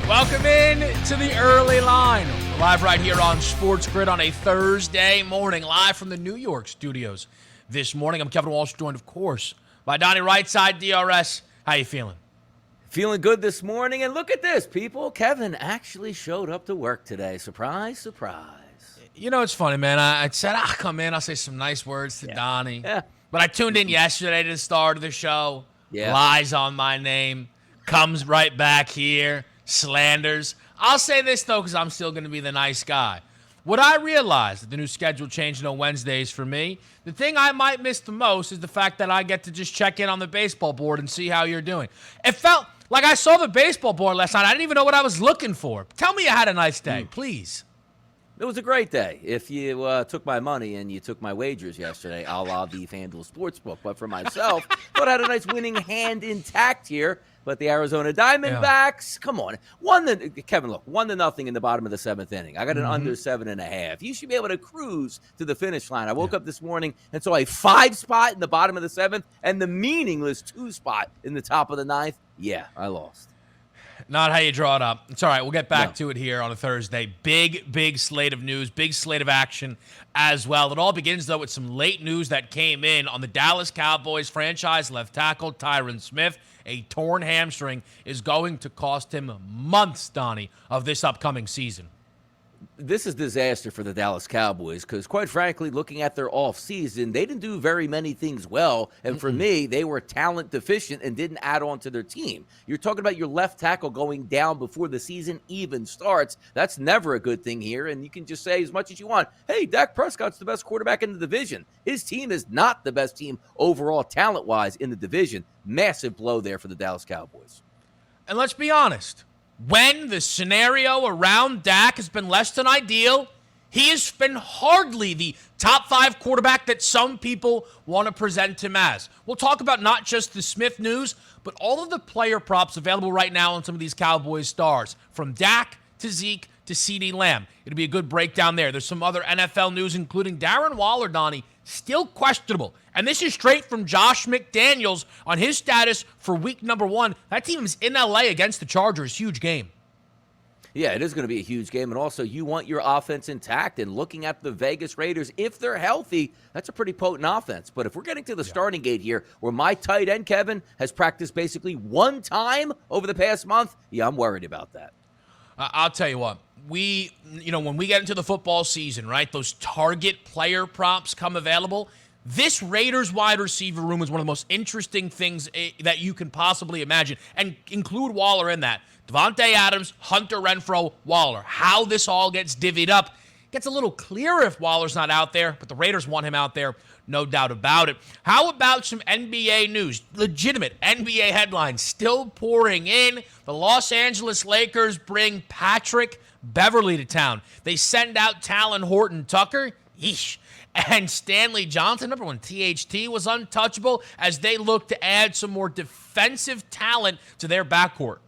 Welcome in to the early line. We're live right here on Sports Grid on a Thursday morning, live from the New York studios. This morning, I'm Kevin Walsh, joined, of course, by Donnie Rightside, DRS. How you feeling? Feeling good this morning, and look at this, people. Kevin actually showed up to work today. Surprise, surprise. You know, it's funny, man. I said I'll come in, I'll say some nice words to Donnie. Yeah. But I tuned in yesterday to the start of the show. Yeah. Lies on my name. Comes right back here. Slanders. I'll say this, though, because I'm still going to be the nice guy. What I realized that the new schedule changed on Wednesdays for me, the thing I might miss the most is the fact that I get to just check in on the baseball board and see how you're doing. It felt like I saw the baseball board last night. I didn't even know what I was looking for. Tell me you had a nice day, please. It was a great day. If you took my money and you took my wagers yesterday, a la the FanDuel Sportsbook. But for myself, thought I had a nice winning hand intact here. But the Arizona Diamondbacks, come on. Kevin, look, 1-0 in the bottom of the seventh inning. I got an under 7.5. You should be able to cruise to the finish line. I woke up this morning and saw a 5 spot in the bottom of the seventh and the meaningless 2 spot in the top of the ninth. Yeah, I lost. Not how you draw it up. It's all right. We'll get back to it here on a Thursday. Big slate of news, big slate of action as well. It all begins, though, with some late news that came in on the Dallas Cowboys franchise left tackle Tyron Smith. A torn hamstring is going to cost him months, Donnie, of this upcoming season. This is disaster for the Dallas Cowboys because, quite frankly, looking at their offseason, they didn't do very many things well. And for me, they were talent deficient and didn't add on to their team. You're talking about your left tackle going down before the season even starts. That's never a good thing here. And you can just say as much as you want, hey, Dak Prescott's the best quarterback in the division. His team is not the best team overall talent-wise in the division. Massive blow there for the Dallas Cowboys. And let's be honest. When the scenario around Dak has been less than ideal, he has been hardly the top 5 quarterback that some people want to present him as. We'll talk about not just the Smith news, but all of the player props available right now on some of these Cowboys stars, from Dak to Zeke to CeeDee Lamb. It'll be a good breakdown there. There's some other NFL news, including Darren Waller, Donnie, still questionable. And this is straight from Josh McDaniels on his status for week number 1. That team is in LA against the Chargers. Huge game. Yeah, it is going to be a huge game. And also, you want your offense intact. And looking at the Vegas Raiders, if they're healthy, that's a pretty potent offense. But if we're getting to the starting gate here, where my tight end, Kevin, has practiced basically 1 time over the past month, I'm worried about that. I'll tell you what. When we get into the football season, right, those target player props come available. This Raiders wide receiver room is one of the most interesting things that you can possibly imagine, and include Waller in that. Devontae Adams, Hunter Renfrow, Waller. How this all gets divvied up gets a little clearer if Waller's not out there, but the Raiders want him out there, no doubt about it. How about some NBA news? Legitimate NBA headlines still pouring in. The Los Angeles Lakers bring Patrick Beverly to town. They send out Talon Horton-Tucker. Yeesh. And Stanley Johnson, remember when THT was untouchable, as they look to add some more defensive talent to their backcourt.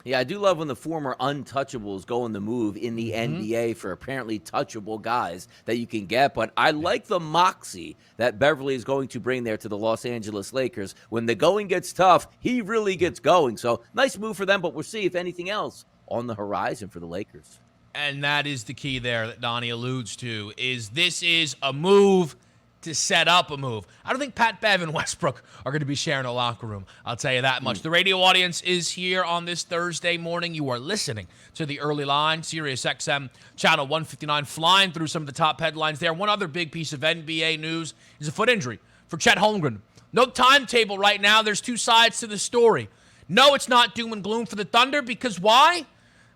Yeah, I do love when the former untouchables go on the move in the NBA for apparently touchable guys that you can get. But I like the moxie that Beverly is going to bring there to the Los Angeles Lakers. When the going gets tough, he really gets going. So nice move for them, but we'll see if anything else on the horizon for the Lakers. And that is the key there that Donnie alludes to, is this is a move to set up a move. I don't think Pat Bev and Westbrook are going to be sharing a locker room. I'll tell you that much. The radio audience is here on this Thursday morning. You are listening to the early line, Sirius XM, channel 159, flying through some of the top headlines there. One other big piece of NBA news is a foot injury for Chet Holmgren. No timetable right now. There's 2 sides to the story. No, it's not doom and gloom for the Thunder, because why?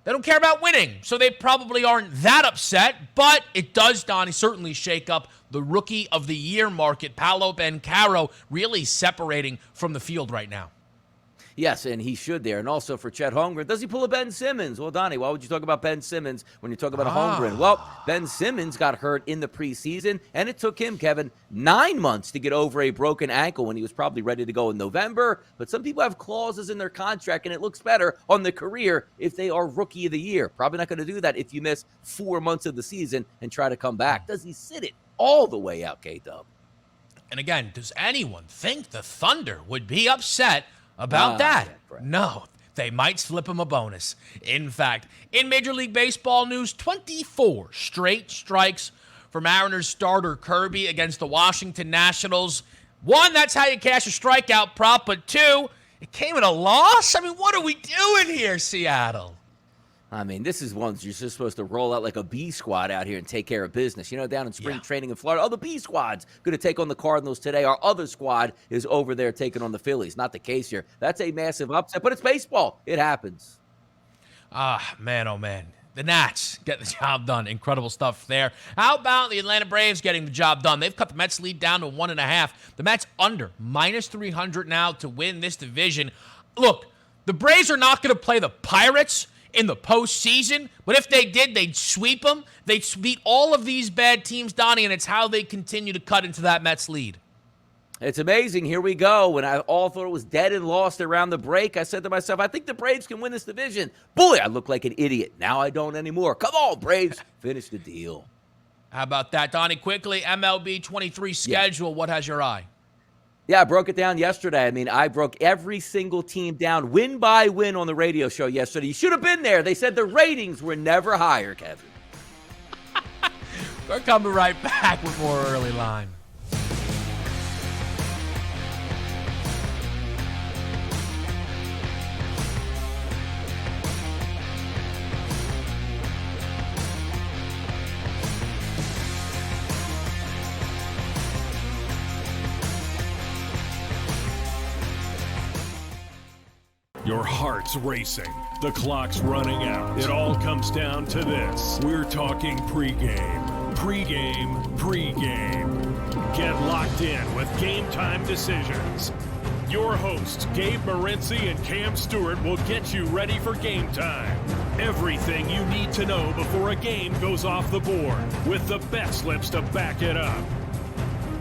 They don't care about winning, so they probably aren't that upset, but it does, Donnie, certainly shake up the Rookie of the Year market. Paolo Banchero really separating from the field right now. Yes, and he should there. And also for Chet Holmgren, does he pull a Ben Simmons? Well, Donnie, why would you talk about Ben Simmons when you talk about a Holmgren? Well, Ben Simmons got hurt in the preseason, and it took him, Kevin, 9 months to get over a broken ankle when he was probably ready to go in November. But some people have clauses in their contract, and it looks better on the career if they are Rookie of the Year. Probably not going to do that if you miss 4 months of the season and try to come back. Does he sit it all the way out, K-Dub? And again, does anyone think the Thunder would be upset about that? Yeah, No, they might slip him a bonus. In fact, in Major League Baseball news, 24 straight strikes for Mariners starter Kirby against the Washington Nationals. One, that's how you cash a strikeout prop, but two, it came at a loss? I mean, what are we doing here, Seattle? I mean, this is one you're just supposed to roll out like a B squad out here and take care of business. You know, down in spring training in Florida, the B squad's going to take on the Cardinals today. Our other squad is over there taking on the Phillies. Not the case here. That's a massive upset, but it's baseball. It happens. Man, oh, man. The Nats getting the job done. Incredible stuff there. How about the Atlanta Braves getting the job done? They've cut the Mets lead down to 1.5. The Mets under -300 now to win this division. Look, the Braves are not going to play the Pirates in the postseason, but if they did, they'd sweep them. They'd beat all of these bad teams, Donnie, and it's how they continue to cut into that Mets lead. It's amazing. Here we go. When I all thought it was dead and lost around the break, I said to myself, I think the Braves can win this division. Boy, I look like an idiot. Now I don't anymore. Come on, Braves. Finish the deal. How about that, Donnie? Quickly, MLB 23 schedule. What has your eye? Yeah, I broke it down yesterday. I mean, I broke every single team down win by win on the radio show yesterday. You should have been there. They said the ratings were never higher, Kevin. We're coming right back with more Early Line. Your heart's racing. The clock's running out. It all comes down to this. We're talking pregame. Pregame. Pregame. Get locked in with Game Time Decisions. Your hosts, Gabe Morency and Cam Stewart, will get you ready for game time. Everything you need to know before a game goes off the board, with the bet slips to back it up.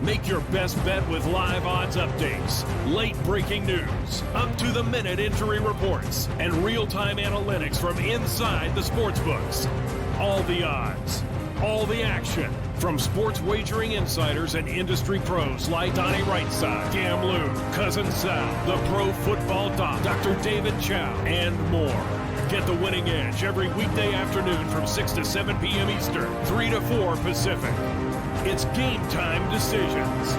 Make your best bet with live odds updates, late breaking news, up-to-the-minute injury reports, and real-time analytics from inside the sportsbooks. All the odds, all the action, from sports wagering insiders and industry pros like Donnie Rightside, Cam Lou, Cousin Sal, the Pro Football Doc, Dr. David Chow, and more. Get the winning edge every weekday afternoon from 6 to 7 p.m. Eastern, 3 to 4 Pacific. It's Game Time Decisions.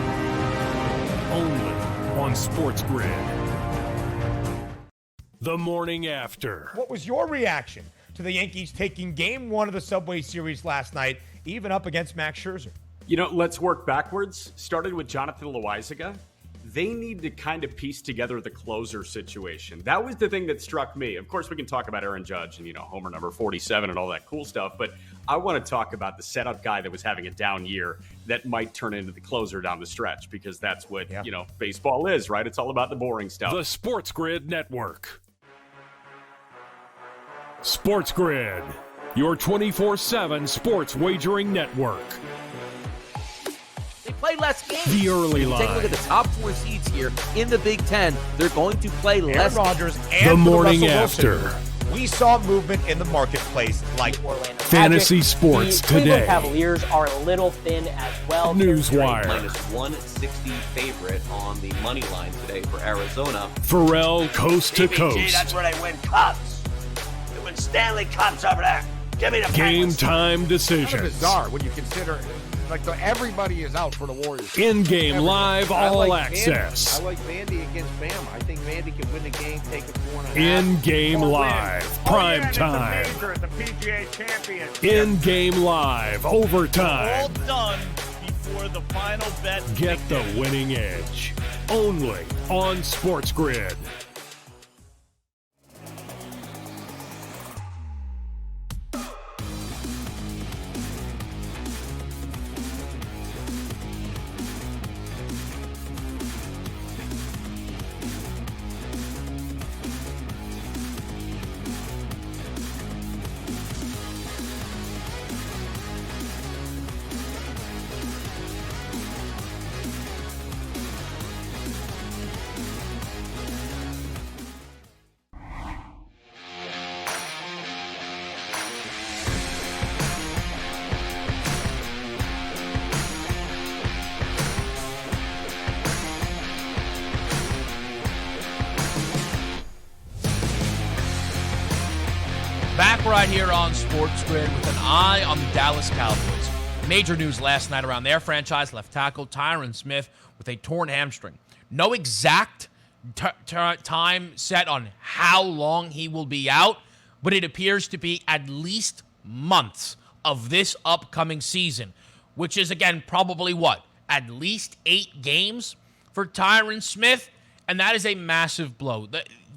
Only on Sports Grid. The morning after. What was your reaction to the Yankees taking Game 1 of the Subway Series last night, even up against Max Scherzer? You know, let's work backwards. Started with Jonathan Loáisiga. They need to kind of piece together the closer situation. That was the thing that struck me. Of course, we can talk about Aaron Judge and, homer number 47 and all that cool stuff, but I want to talk about the setup guy that was having a down year that might turn into the closer down the stretch, because that's what, baseball is, right? It's all about the boring stuff. The Sports Grid Network. Sports Grid, your 24/7 sports wagering network. They play less games. The Early Line. Take a look at the top 4 seeds here in the Big Ten. They're going to play less Aaron Rodgers and the morning Russell after. Wilson. We saw movement in the marketplace like Orlando Fantasy Magic. sports the today. Cleveland Cavaliers are a little thin as well. Newswire. -160 favorite on the money line today for Arizona. Pharrell coast to CBG, coast. that's where they win cups. They win Stanley Cups over there. Give me the Game Penguins. time Kind decisions. of bizarre when you consider everybody is out for the Warriors. In-game live I all like access. I like Vandy against Bama. I think Vandy can win the game, take it 4.5. In-game live. Prime time. The PGA champion. In-game live. All Overtime. done before the final bet. Get the winning edge. Only on Sports Grid. Back right here on Sports Grid with an eye on the Dallas Cowboys. Major news last night around their franchise left tackle Tyron Smith with a torn hamstring. No exact time set on how long he will be out, but it appears to be at least months of this upcoming season, which is, again, probably what? At least 8 games for Tyron Smith, and that is a massive blow.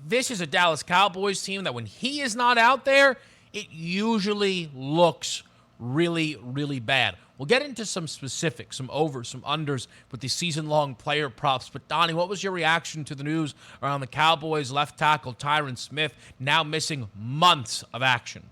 This is a Dallas Cowboys team that when he is not out there, it usually looks really, really bad. We'll get into some specifics, some overs, some unders with the season-long player props. But, Donnie, what was your reaction to the news around the Cowboys left tackle Tyron Smith now missing months of action?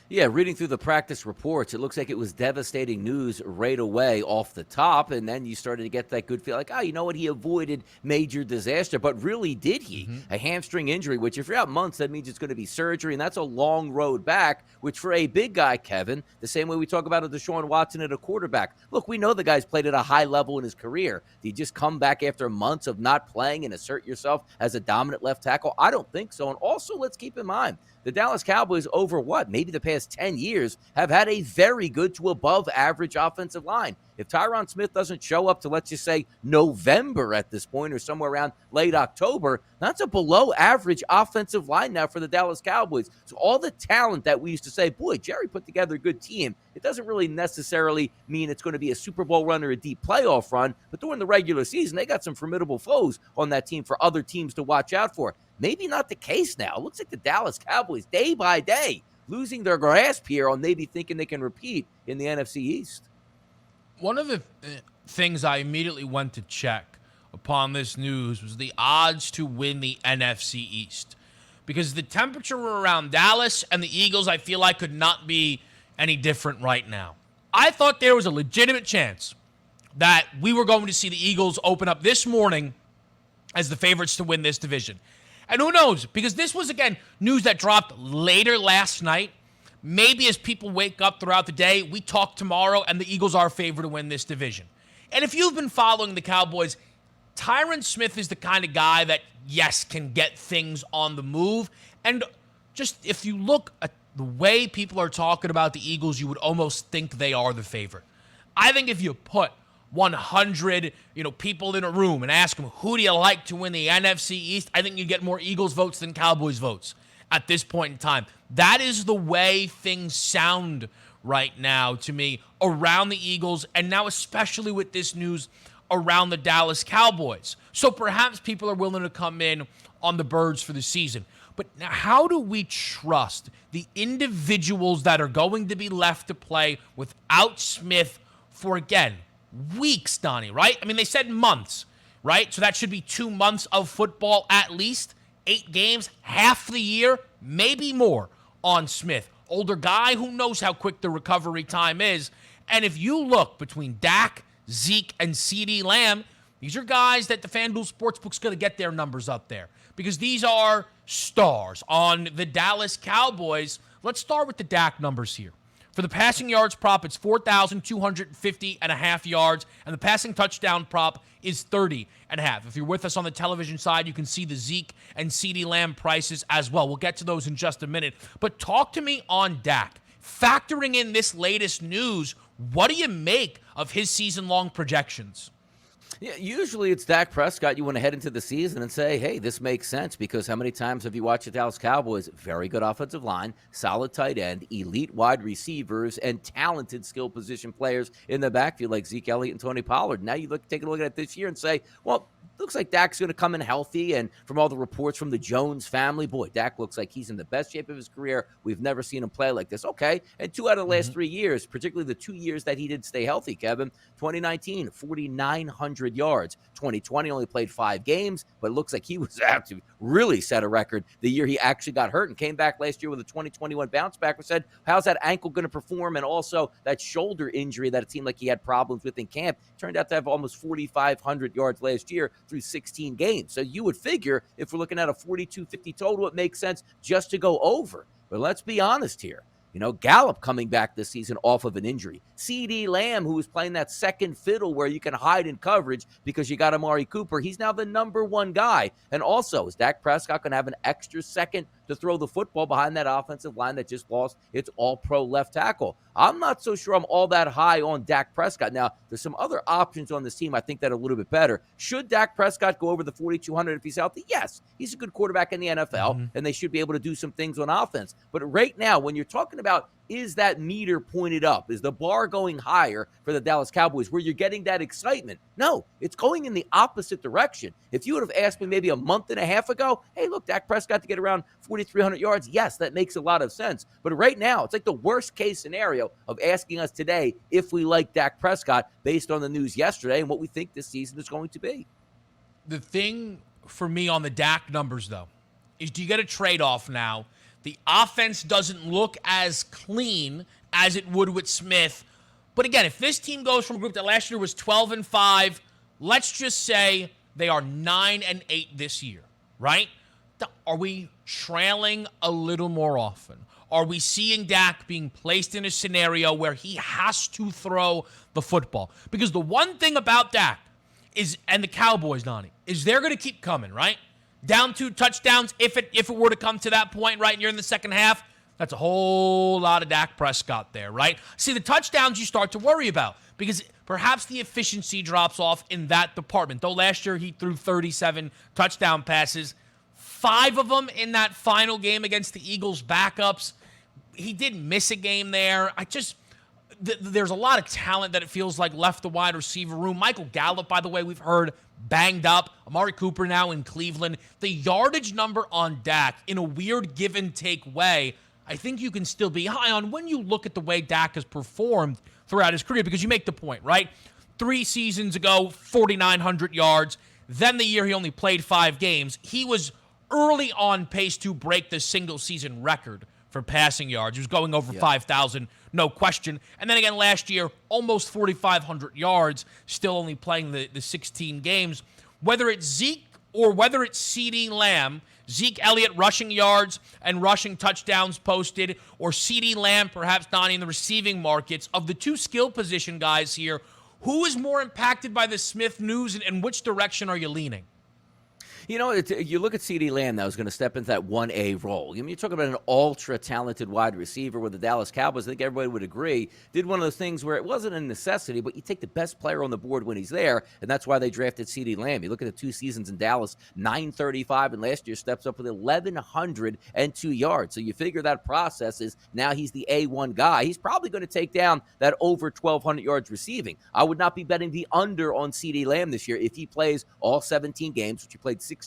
Yeah, reading through the practice reports, it looks like it was devastating news right away off the top, and then you started to get that good feel like, you know what, he avoided major disaster, but really did he? A hamstring injury, which if you're out months, that means it's going to be surgery, and that's a long road back, which for a big guy, Kevin, the same way we talk about a Deshaun Watson at a quarterback. Look, we know the guy's played at a high level in his career. Do you just come back after months of not playing and assert yourself as a dominant left tackle? I don't think so, and also let's keep in mind, the Dallas Cowboys over maybe the past 10 years have had a very good to above average offensive line. If Tyron Smith doesn't show up to, let's just say, November at this point or somewhere around late October, that's a below average offensive line now for the Dallas Cowboys. So all the talent that we used to say, boy, Jerry put together a good team, it doesn't really necessarily mean it's going to be a Super Bowl run or a deep playoff run, but during the regular season, they got some formidable foes on that team for other teams to watch out for. Maybe not the case now. It looks like the Dallas Cowboys, day by day, losing their grasp here on maybe thinking they can repeat in the NFC East. One of the things I immediately went to check upon this news was the odds to win the NFC East. Because the temperature around Dallas and the Eagles, I feel like, could not be any different right now. I thought there was a legitimate chance that we were going to see the Eagles open up this morning as the favorites to win this division. And who knows? Because this was, again, news that dropped later last night. Maybe as people wake up throughout the day, we talk tomorrow, and the Eagles are favored to win this division. And if you've been following the Cowboys, Tyron Smith is the kind of guy that, yes, can get things on the move. And just if you look at the way people are talking about the Eagles, you would almost think they are the favorite. I think if you put 100, people in a room and ask them, who do you like to win the NFC East? I think you get more Eagles votes than Cowboys votes at this point in time. That is the way things sound right now to me around the Eagles, and now especially with this news around the Dallas Cowboys. So perhaps people are willing to come in on the Birds for the season. But now how do we trust the individuals that are going to be left to play without Smith for, again, weeks, Donnie, right? I mean, they said months, right? So that should be 2 months of football at least, 8 games, half the year, maybe more on Smith. Older guy, who knows how quick the recovery time is. And if you look between Dak, Zeke, and CeeDee Lamb, these are guys that the FanDuel Sportsbook's going to get their numbers up there because these are stars on the Dallas Cowboys. Let's start with the Dak numbers here. For the passing yards prop, it's 4,250.5 yards, and the passing touchdown prop is 30.5. If you're with us on the television side, you can see the Zeke and CeeDee Lamb prices as well. We'll get to those in just a minute. But talk to me on Dak. Factoring in this latest news, what do you make of his season-long projections? Yeah, usually it's Dak Prescott. You want to head into the season and say, hey, this makes sense because how many times have you watched the Dallas Cowboys? Very good offensive line, solid tight end, elite wide receivers, and talented skill position players in the backfield like Zeke Elliott and Tony Pollard. Now you take a look at it this year and say, well, looks like Dak's going to come in healthy, and from all the reports from the Jones family, boy, Dak looks like he's in the best shape of his career. We've never seen him play like this. Okay, and 2 out of the last 3 years, particularly the 2 years that he did stay healthy, Kevin, 2019, 4,900 yards. 2020 only played 5 games, but it looks like he was out to really set a record the year he actually got hurt and came back last year with a 2021 bounce back. We said, how's that ankle going to perform? And also that shoulder injury that it seemed like he had problems with in camp. Turned out to have almost 4,500 yards last year through 16 games. So you would figure if we're looking at a 42-50 total, it makes sense just to go over. But let's be honest here. Gallup coming back this season off of an injury. CeeDee Lamb, who was playing that second fiddle where you can hide in coverage because you got Amari Cooper, he's now the number 1 guy. And also, is Dak Prescott going to have an extra second to throw the football behind that offensive line that just lost its all-pro left tackle. I'm not so sure I'm all that high on Dak Prescott. Now, there's some other options on this team I think that are a little bit better. Should Dak Prescott go over the 4,200 if he's healthy? Yes. He's a good quarterback in the NFL, and they should be able to do some things on offense. But right now, when you're talking about is that meter pointed up? Is the bar going higher for the Dallas Cowboys where you're getting that excitement? No, it's going in the opposite direction. If you would have asked me maybe a month and a half ago, hey, look, Dak Prescott to get around 4,300 yards, yes, that makes a lot of sense. But right now, it's like the worst case scenario of asking us today if we like Dak Prescott based on the news yesterday and what we think this season is going to be. The thing for me on the Dak numbers, though, is do you get a trade-off now? The offense doesn't look as clean as it would with Smith. But again, if this team goes from a group that last year was 12-5, let's just say they are 9-8 this year, right? Are we trailing a little more often? Are we seeing Dak being placed in a scenario where he has to throw the football? Because the one thing about Dak is, and the Cowboys, Donnie, is they're going to keep coming, right? Down 2 touchdowns, if it were to come to that point, right, and you're in the second half, that's a whole lot of Dak Prescott there, right? See, the touchdowns you start to worry about because perhaps the efficiency drops off in that department. Though last year he threw 37 touchdown passes, 5 of them in that final game against the Eagles backups. He did miss a game there. There's a lot of talent that it feels like left the wide receiver room. Michael Gallup, by the way, we've heard banged up. Amari Cooper now in Cleveland. The yardage number on Dak, in a weird give and take way, I think you can still be high on when you look at the way Dak has performed throughout his career, because you make the point, right? 3 seasons ago, 4,900 yards. Then the year he only played 5 games, he was early on pace to break the single-season record for passing yards. He was going over 5,000, no question. And then again last year, almost 4,500 yards, still only playing the 16 games. Whether it's Zeke or whether it's CeeDee Lamb, Zeke Elliott rushing yards and rushing touchdowns posted, or CeeDee Lamb perhaps not in the receiving markets, of the 2 skill position guys here, who is more impacted by the Smith news and which direction are you leaning? You know, you look at CeeDee Lamb that was going to step into that 1A role. I mean, you're talking about an ultra-talented wide receiver with the Dallas Cowboys. I think everybody would agree. Did one of those things where it wasn't a necessity, but you take the best player on the board when he's there, and that's why they drafted CeeDee Lamb. You look at the 2 seasons in Dallas, 935, and last year steps up with 1,102 yards. So you figure that process is now he's the A1 guy. He's probably going to take down that over 1,200 yards receiving. I would not be betting the under on CeeDee Lamb this year if he plays all 17 games, which he played 16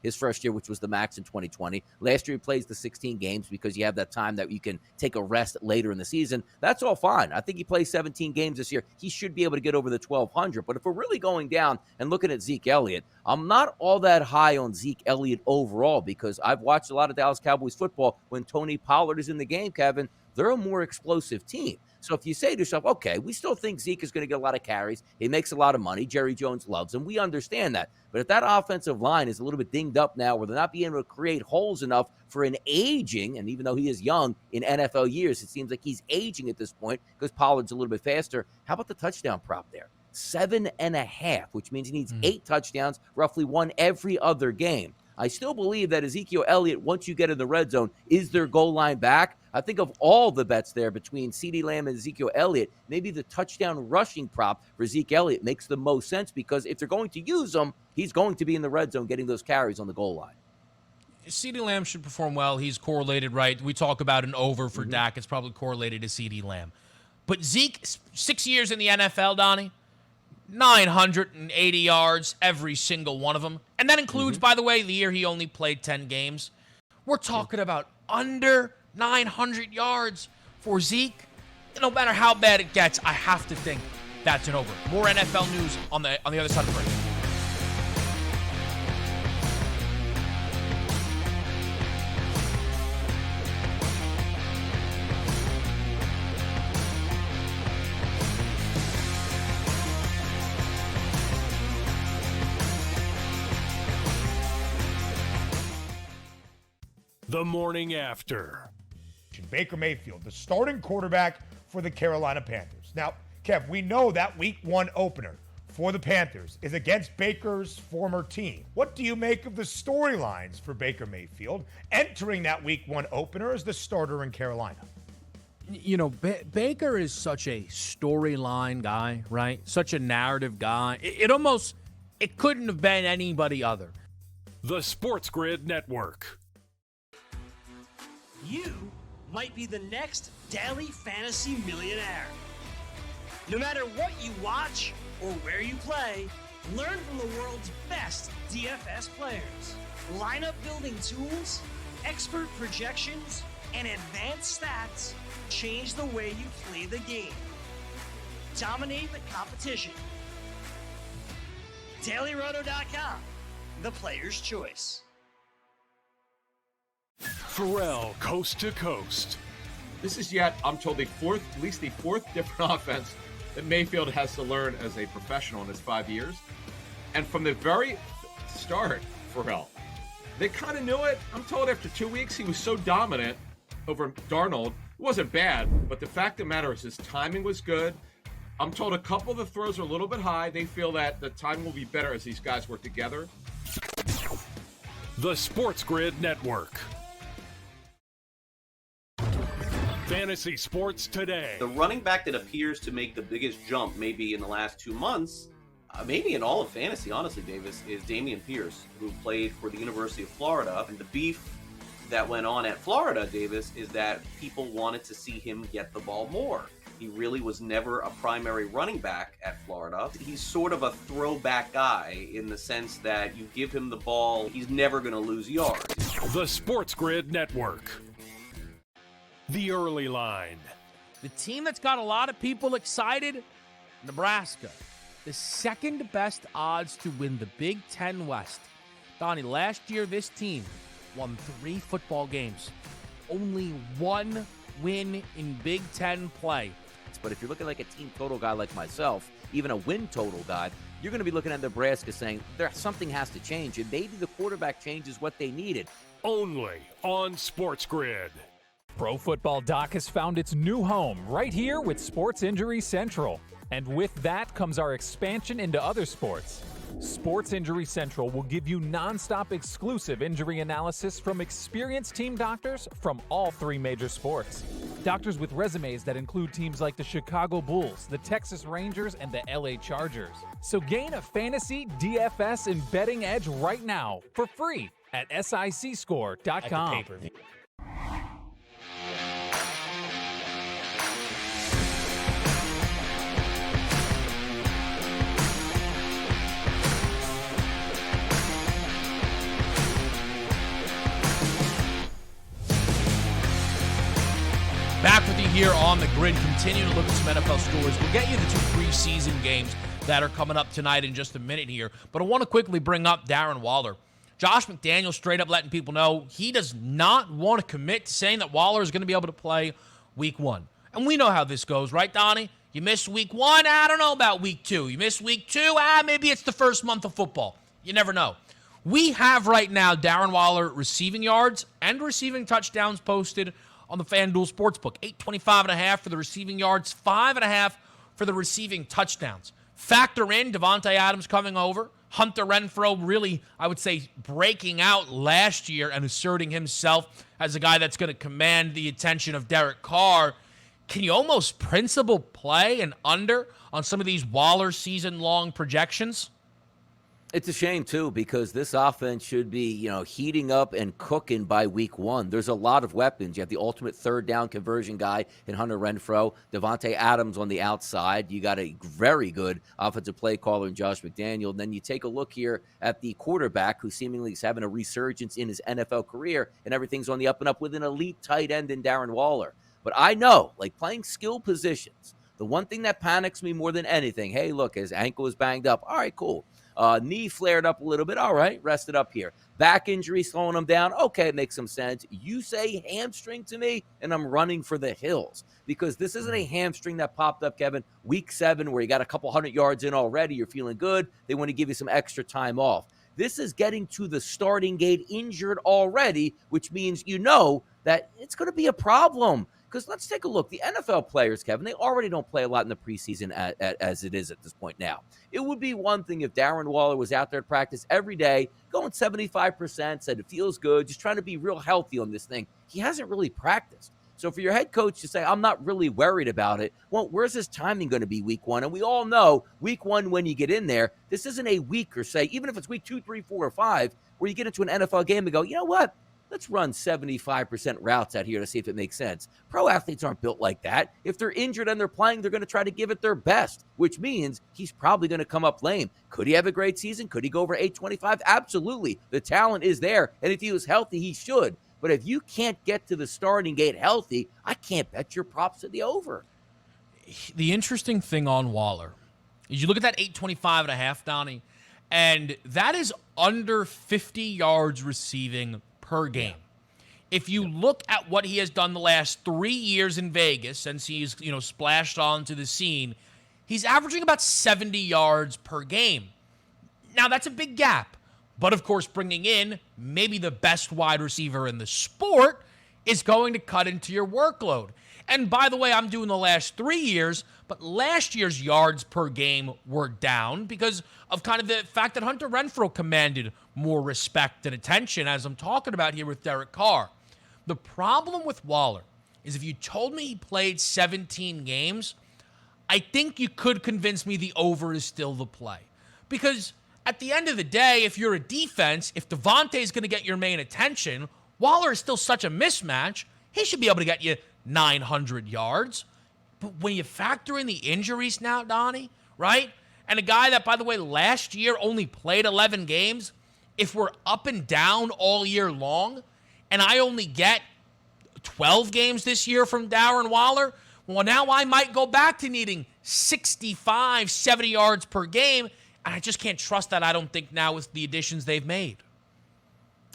his first year, which was the max in 2020. Last year he plays the 16 games because you have that time that you can take a rest later in the season. That's all fine. I think he plays 17 games this year. He should be able to get over the 1,200. But if we're really going down and looking at Zeke Elliott, I'm not all that high on Zeke Elliott overall because I've watched a lot of Dallas Cowboys football when Tony Pollard is in the game, Kevin. They're a more explosive team. So if you say to yourself, okay, we still think Zeke is going to get a lot of carries. He makes a lot of money. Jerry Jones loves him. We understand that. But if that offensive line is a little bit dinged up now where they're not being able to create holes enough for an aging, and even though he is young in NFL years, it seems like he's aging at this point because Pollard's a little bit faster. How about the touchdown prop there? 7.5, which means he needs 8 touchdowns, roughly 1 every other game. I still believe that Ezekiel Elliott, once you get in the red zone, is their goal line back. I think of all the bets there between CeeDee Lamb and Ezekiel Elliott, maybe the touchdown rushing prop for Zeke Elliott makes the most sense because if they're going to use him, he's going to be in the red zone getting those carries on the goal line. CeeDee Lamb should perform well. He's correlated, right? We talk about an over for Dak. It's probably correlated to CeeDee Lamb. But Zeke, 6 years in the NFL, Donnie, 980 yards, every single one of them. And that includes, by the way, the year he only played 10 games. We're talking about under 900 yards for Zeke. No matter how bad it gets, I have to think that's an over. More NFL news on the other side of the break. The morning after. Baker Mayfield, the starting quarterback for the Carolina Panthers. Now, Kev, we know that week 1 opener for the Panthers is against Baker's former team. What do you make of the storylines for Baker Mayfield entering that Week 1 opener as the starter in Carolina? You know, Baker is such a storyline guy, right? Such a narrative guy. It couldn't have been anybody other. The Sports Grid Network. You might be the next daily fantasy millionaire. No matter what you watch or where you play, learn from the world's best DFS players. Lineup building tools, expert projections, and advanced stats change the way you play the game. Dominate the competition. DailyRoto.com, the player's choice. Pharrell, coast to coast. This is yet, I'm told, at least the fourth different offense that Mayfield has to learn as a professional in his 5 years. And from the very start, Pharrell, they kind of knew it. I'm told after 2 weeks, he was so dominant over Darnold. It wasn't bad, but the fact of the matter is his timing was good. I'm told a couple of the throws are a little bit high. They feel that the timing will be better as these guys work together. The Sports Grid Network. Fantasy Sports Today. The running back that appears to make the biggest jump maybe in the last 2 months, maybe in all of fantasy, honestly, Davis, is Dameon Pierce, who played for the University of Florida. And the beef that went on at Florida, Davis, is that people wanted to see him get the ball more. He really was never a primary running back at Florida. He's sort of a throwback guy in the sense that you give him the ball, he's never going to lose yards. The Sports Grid Network. The Early Line. The team that's got a lot of people excited, Nebraska. The second best odds to win the Big Ten West. Donnie, last year this team won 3 football games. Only 1 win in Big Ten play. But if you're looking like a team total guy like myself, even a win total guy, you're going to be looking at Nebraska saying something has to change, and maybe the quarterback change is what they needed. Only on Sports Grid. Pro Football Doc has found its new home right here with Sports Injury Central. And with that comes our expansion into other sports. Sports Injury Central will give you nonstop exclusive injury analysis from experienced team doctors from all 3 major sports. Doctors with resumes that include teams like the Chicago Bulls, the Texas Rangers, and the LA Chargers. So gain a fantasy, DFS, and betting edge right now for free at SICScore.com. Back with you here on the grid. Continue to look at some NFL scores. We'll get you the 2 preseason games that are coming up tonight in just a minute here. But I want to quickly bring up Darren Waller. Josh McDaniels straight up letting people know he does not want to commit to saying that Waller is going to be able to play Week 1. And we know how this goes, right, Donnie? You miss Week 1, I don't know about Week 2. You miss Week 2, maybe it's the first month of football. You never know. We have right now Darren Waller receiving yards and receiving touchdowns posted on the FanDuel Sportsbook. 825.5 for the receiving yards, 5.5 for the receiving touchdowns. Factor in Devontae Adams coming over. Hunter Renfrow really, I would say, breaking out last year and asserting himself as a guy that's going to command the attention of Derek Carr. Can you almost principal play an under on some of these Waller season-long projections? It's a shame, too, because this offense should be, heating up and cooking by Week 1. There's a lot of weapons. You have the ultimate third down conversion guy in Hunter Renfrow, Devontae Adams on the outside. You got a very good offensive play caller in Josh McDaniel. And then you take a look here at the quarterback who seemingly is having a resurgence in his NFL career, and everything's on the up and up with an elite tight end in Darren Waller. But I know, like playing skill positions, the one thing that panics me more than anything, hey, look, his ankle is banged up. All right, cool. Knee flared up a little bit. All right, rested up here. Back injury slowing him down. Okay, it makes some sense. You say hamstring to me, and I'm running for the hills because this isn't a hamstring that popped up, Kevin, Week 7 where you got a couple 100 yards in already. You're feeling good. They want to give you some extra time off. This is getting to the starting gate injured already, which means that it's going to be a problem Because let's take a look. The NFL players, Kevin, they already don't play a lot in the preseason as it is at this point now. It would be one thing if Darren Waller was out there at practice every day, going 75%, said it feels good, just trying to be real healthy on this thing. He hasn't really practiced. So for your head coach to say, I'm not really worried about it, well, where's his timing going to be week 1? And we all know week 1, when you get in there, this isn't a week or say, even if it's week 2, 3, 4, or 5, where you get into an NFL game and go, you know what? Let's run 75% routes out here to see if it makes sense. Pro athletes aren't built like that. If they're injured and they're playing, they're going to try to give it their best, which means he's probably going to come up lame. Could he have a great season? Could he go over 825? Absolutely. The talent is there. And if he was healthy, he should. But if you can't get to the starting gate healthy, I can't bet your props to the over. The interesting thing on Waller is you look at that 825.5, Donnie, and that is under 50 yards receiving per game. If you look at what he has done the last 3 years in Vegas since he's, splashed onto the scene, he's averaging about 70 yards per game. Now, that's a big gap. But, of course, bringing in maybe the best wide receiver in the sport is going to cut into your workload. And, by the way, I'm doing the last 3 years, but last year's yards per game were down because of kind of the fact that Hunter Renfrow commanded more respect and attention, as I'm talking about here with Derek Carr. The problem with Waller is if you told me he played 17 games, I think you could convince me the over is still the play. Because at the end of the day, if you're a defense, if Devontae is going to get your main attention, Waller is still such a mismatch, he should be able to get you 900 yards. But when you factor in the injuries now, Donnie, right? And a guy that, by the way, last year only played 11 games, if we're up and down all year long, and I only get 12 games this year from Darren Waller, well, now I might go back to needing 65, 70 yards per game, and I just can't trust that, I don't think, now with the additions they've made.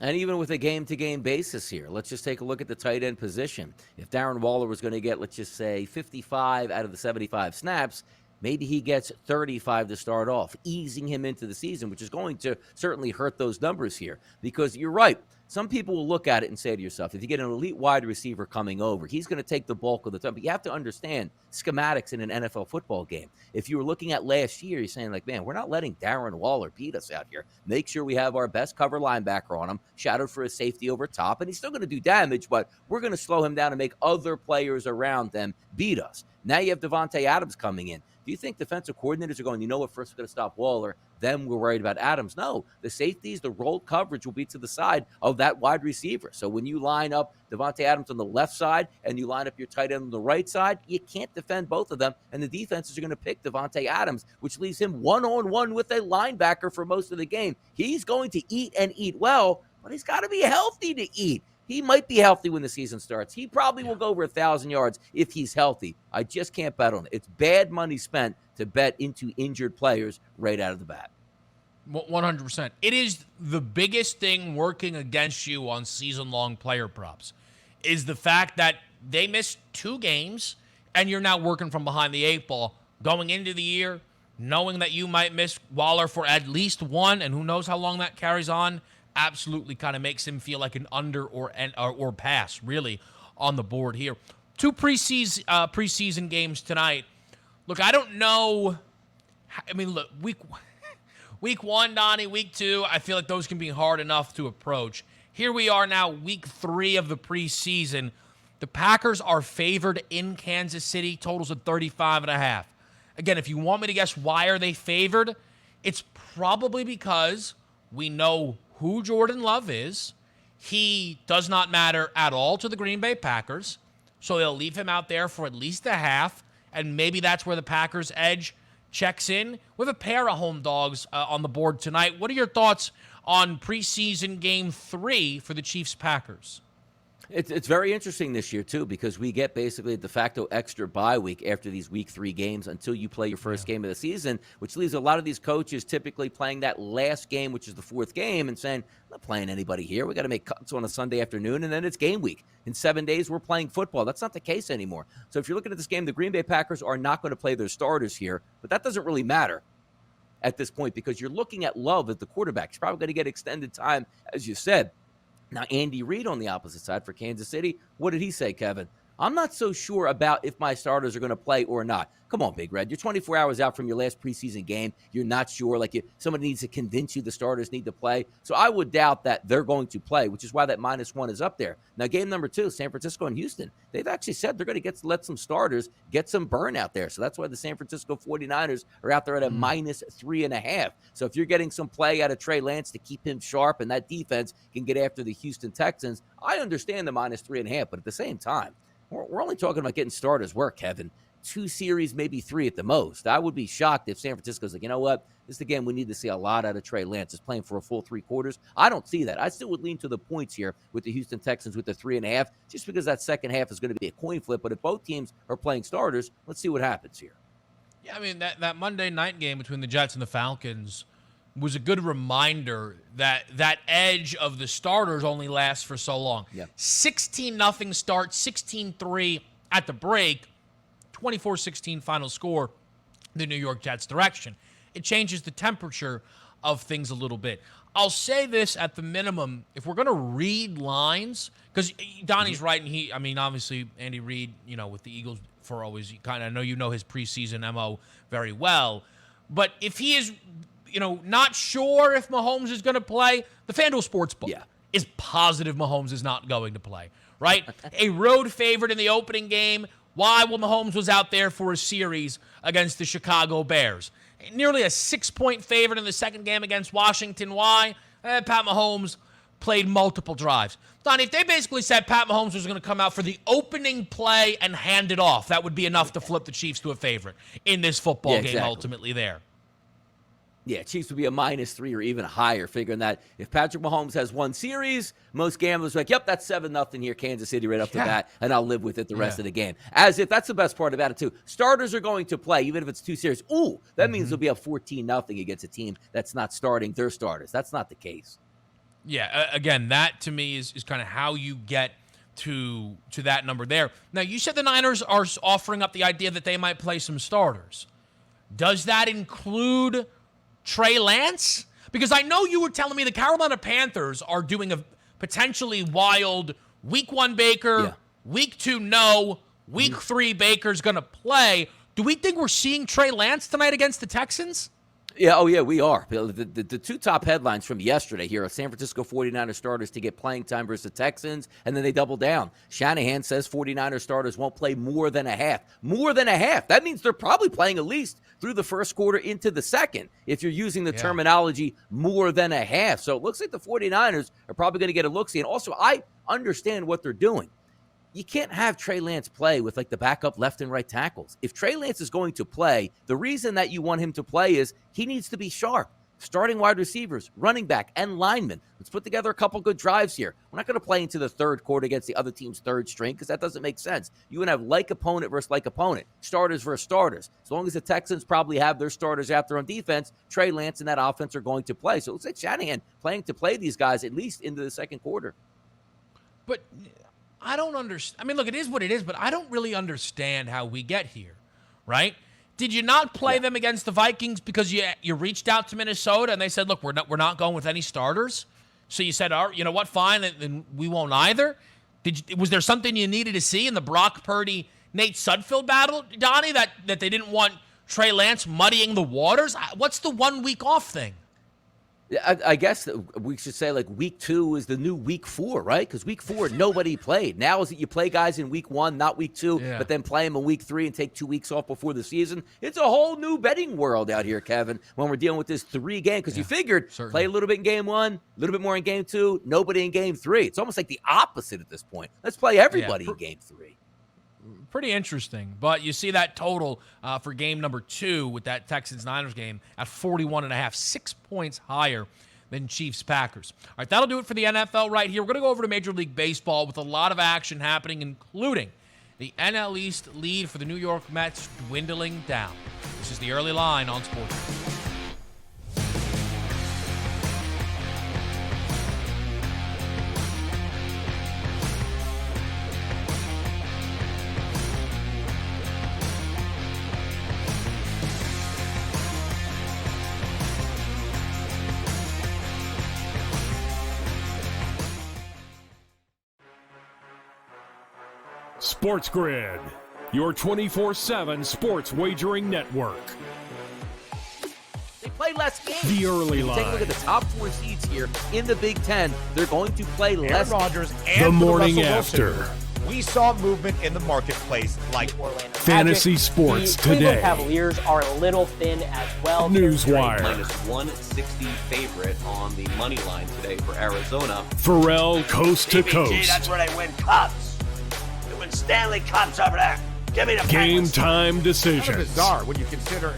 And even with a game-to-game basis here, let's just take a look at the tight end position. If Darren Waller was going to get, let's just say, 55 out of the 75 snaps, maybe he gets 35 to start off, easing him into the season, which is going to certainly hurt those numbers here. Because you're right. Some people will look at it and say to yourself, if you get an elite wide receiver coming over, he's going to take the bulk of the time. But you have to understand schematics in an NFL football game. If you were looking at last year, you're saying, like, man, we're not letting Darren Waller beat us out here. Make sure we have our best cover linebacker on him, shadowed for a safety over top, and he's still going to do damage, but we're going to slow him down and make other players around them beat us. Now you have Devontae Adams coming in. Do you think defensive coordinators are going, you know what, first we're going to stop Waller, then we're worried about Adams? No, the safeties, the rolled coverage will be to the side of that wide receiver. So when you line up Devontae Adams on the left side and you line up your tight end on the right side, you can't defend both of them, and the defenses are going to pick Devontae Adams, which leaves him one-on-one with a linebacker for most of the game. He's going to eat and eat well, but he's got to be healthy to eat. He might be healthy when the season starts. He probably will go over 1,000 yards if he's healthy. I just can't bet on it. It's bad money spent to bet into injured players right out of the bat. 100%. It is the biggest thing working against you on season-long player props is the fact that they missed 2 games and you're now working from behind the 8 ball going into the year, knowing that you might miss Waller for at least 1, and who knows how long that carries on. Absolutely kind of makes him feel like an under or pass, really, on the board here. 2 preseason games tonight. Look, I don't know. I mean, look, week 1, Donnie, week 2, I feel like those can be hard enough to approach. Here we are now, week 3 of the preseason. The Packers are favored in Kansas City, totals of 35.5. Again, if you want me to guess why are they favored, it's probably because we know who Jordan Love is. He does not matter at all to the Green Bay Packers, so they'll leave him out there for at least a half, and maybe that's where the Packers' edge checks in. We have a pair of home dogs on the board tonight. What are your thoughts on preseason game 3 for the Chiefs-Packers? It's very interesting this year, too, because we get basically a de facto extra bye week after these week 3 games until you play your first game of the season, which leaves a lot of these coaches typically playing that last game, which is the 4th game, and saying, I'm not playing anybody here. We got to make cuts on a Sunday afternoon, and then it's game week. In 7 days, we're playing football. That's not the case anymore. So if you're looking at this game, the Green Bay Packers are not going to play their starters here, but that doesn't really matter at this point because you're looking at Love as the quarterback. He's probably going to get extended time, as you said. Now, Andy Reid on the opposite side for Kansas City, what did he say, Kevin? I'm not so sure about if my starters are going to play or not. Come on, Big Red. You're 24 hours out from your last preseason game. You're not sure. Somebody needs to convince you the starters need to play. So I would doubt that they're going to play, which is why that -1 is up there. Now, game number 2, San Francisco and Houston. They've actually said they're going to let some starters get some burn out there. So that's why the San Francisco 49ers are out there at a -3.5. So if you're getting some play out of Trey Lance to keep him sharp and that defense can get after the Houston Texans, I understand the -3.5. But at the same time, we're only talking about getting starters work, Kevin. 2 series, maybe 3 at the most. I would be shocked if San Francisco's like, you know what? This is the game we need to see a lot out of Trey Lance. Is playing for a full 3 quarters. I don't see that. I still would lean to the points here with the Houston Texans with the 3.5, just because that second half is going to be a coin flip. But if both teams are playing starters, let's see what happens here. Yeah, I mean, that Monday night game between the Jets and the Falcons was a good reminder that that edge of the starters only lasts for so long. Yeah. 16-0 start, 16-3 at the break, 24-16 final score, the New York Jets' direction. It changes the temperature of things a little bit. I'll say this at the minimum, if we're going to read lines, because Donnie's right, and obviously Andy Reid, with the Eagles for always, I know you know his preseason MO very well, but if he is, not sure if Mahomes is going to play, the FanDuel Sportsbook is positive Mahomes is not going to play, right? A road favorite in the opening game. Why? Well, Mahomes was out there for a series against the Chicago Bears. Nearly a 6-point favorite in the second game against Washington. Why? Pat Mahomes played multiple drives. Donnie, if they basically said Pat Mahomes was going to come out for the opening play and hand it off, that would be enough to flip the Chiefs to a favorite in this football game ultimately there. Yeah, Chiefs would be a -3 or even higher, figuring that if Patrick Mahomes has 1 series, most gamblers are like, yep, that's 7-0 here, Kansas City right off the bat, and I'll live with it the rest of the game. As if that's the best part about it, too. Starters are going to play, even if it's 2 series. Ooh, that means they'll be up 14-0 against a team that's not starting their starters. That's not the case. Yeah, again, that to me is kind of how you get to that number there. Now, you said the Niners are offering up the idea that they might play some starters. Does that include Trey Lance? Because I know you were telling me the Carolina Panthers are doing a potentially wild week 1 Baker, week 2 no, week 3 Baker's going to play. Do we think we're seeing Trey Lance tonight against the Texans? Yeah, we are. The 2 top headlines from yesterday here are San Francisco 49ers starters to get playing time versus the Texans, and then they double down. Shanahan says 49ers starters won't play more than a half. More than a half. That means they're probably playing at least through the first quarter into the second, if you're using the terminology more than a half. So it looks like the 49ers are probably going to get a look-see. And also, I understand what they're doing. You can't have Trey Lance play with the backup left and right tackles. If Trey Lance is going to play, the reason that you want him to play is he needs to be sharp. Starting wide receivers, running back, and linemen. Let's put together a couple good drives here. We're not going to play into the third quarter against the other team's third string because that doesn't make sense. You would have like opponent versus like opponent, starters versus starters. As long as the Texans probably have their starters out there on defense, Trey Lance and that offense are going to play. So it looks like Shanahan planning to play these guys at least into the second quarter. But I don't understand. Look, it is what it is, but I don't really understand how we get here, right? Did you not play them against the Vikings because you reached out to Minnesota and they said, look, we're not going with any starters? So you said, you know what, fine, then we won't either? Was there something you needed to see in the Brock Purdy, Nate Sudfeld battle, Donnie, that they didn't want Trey Lance muddying the waters? What's the 1 week off thing? I guess we should say week 2 is the new week 4, right? Because week 4, nobody played. Now is it you play guys in week 1, not week 2, but then play them in week 3 and take 2 weeks off before the season. It's a whole new betting world out here, Kevin, when we're dealing with this 3 game. Because you figured play a little bit in game 1, a little bit more in game 2, nobody in game 3. It's almost like the opposite at this point. Let's play everybody in game 3. Pretty interesting. But you see that total for game number 2 with that Texans-Niners game at 41.5, 6 points higher than Chiefs-Packers. All right, that'll do it for the NFL right here. We're going to go over to Major League Baseball with a lot of action happening, including the NL East lead for the New York Mets dwindling down. This is the Early Line on Sports. Sports Grid, your 24/7 sports wagering network. They play less games. The early line. Take a look at the top 4 seeds here in the Big Ten. They're going to play Aaron less. Rodgers and The morning Russell Wilson. after. We saw movement in the marketplace like Orlando Fantasy Magic. sports The Cleveland today. Cavaliers are a little thin as well. Newswire. Minus 160 favorite on the money line today for Arizona. Pharrell coast to TBG, coast. that's where they win cups. They win Stanley Cups over there. Give me the Game Penguins. time Kind of decisions. bizarre when you consider,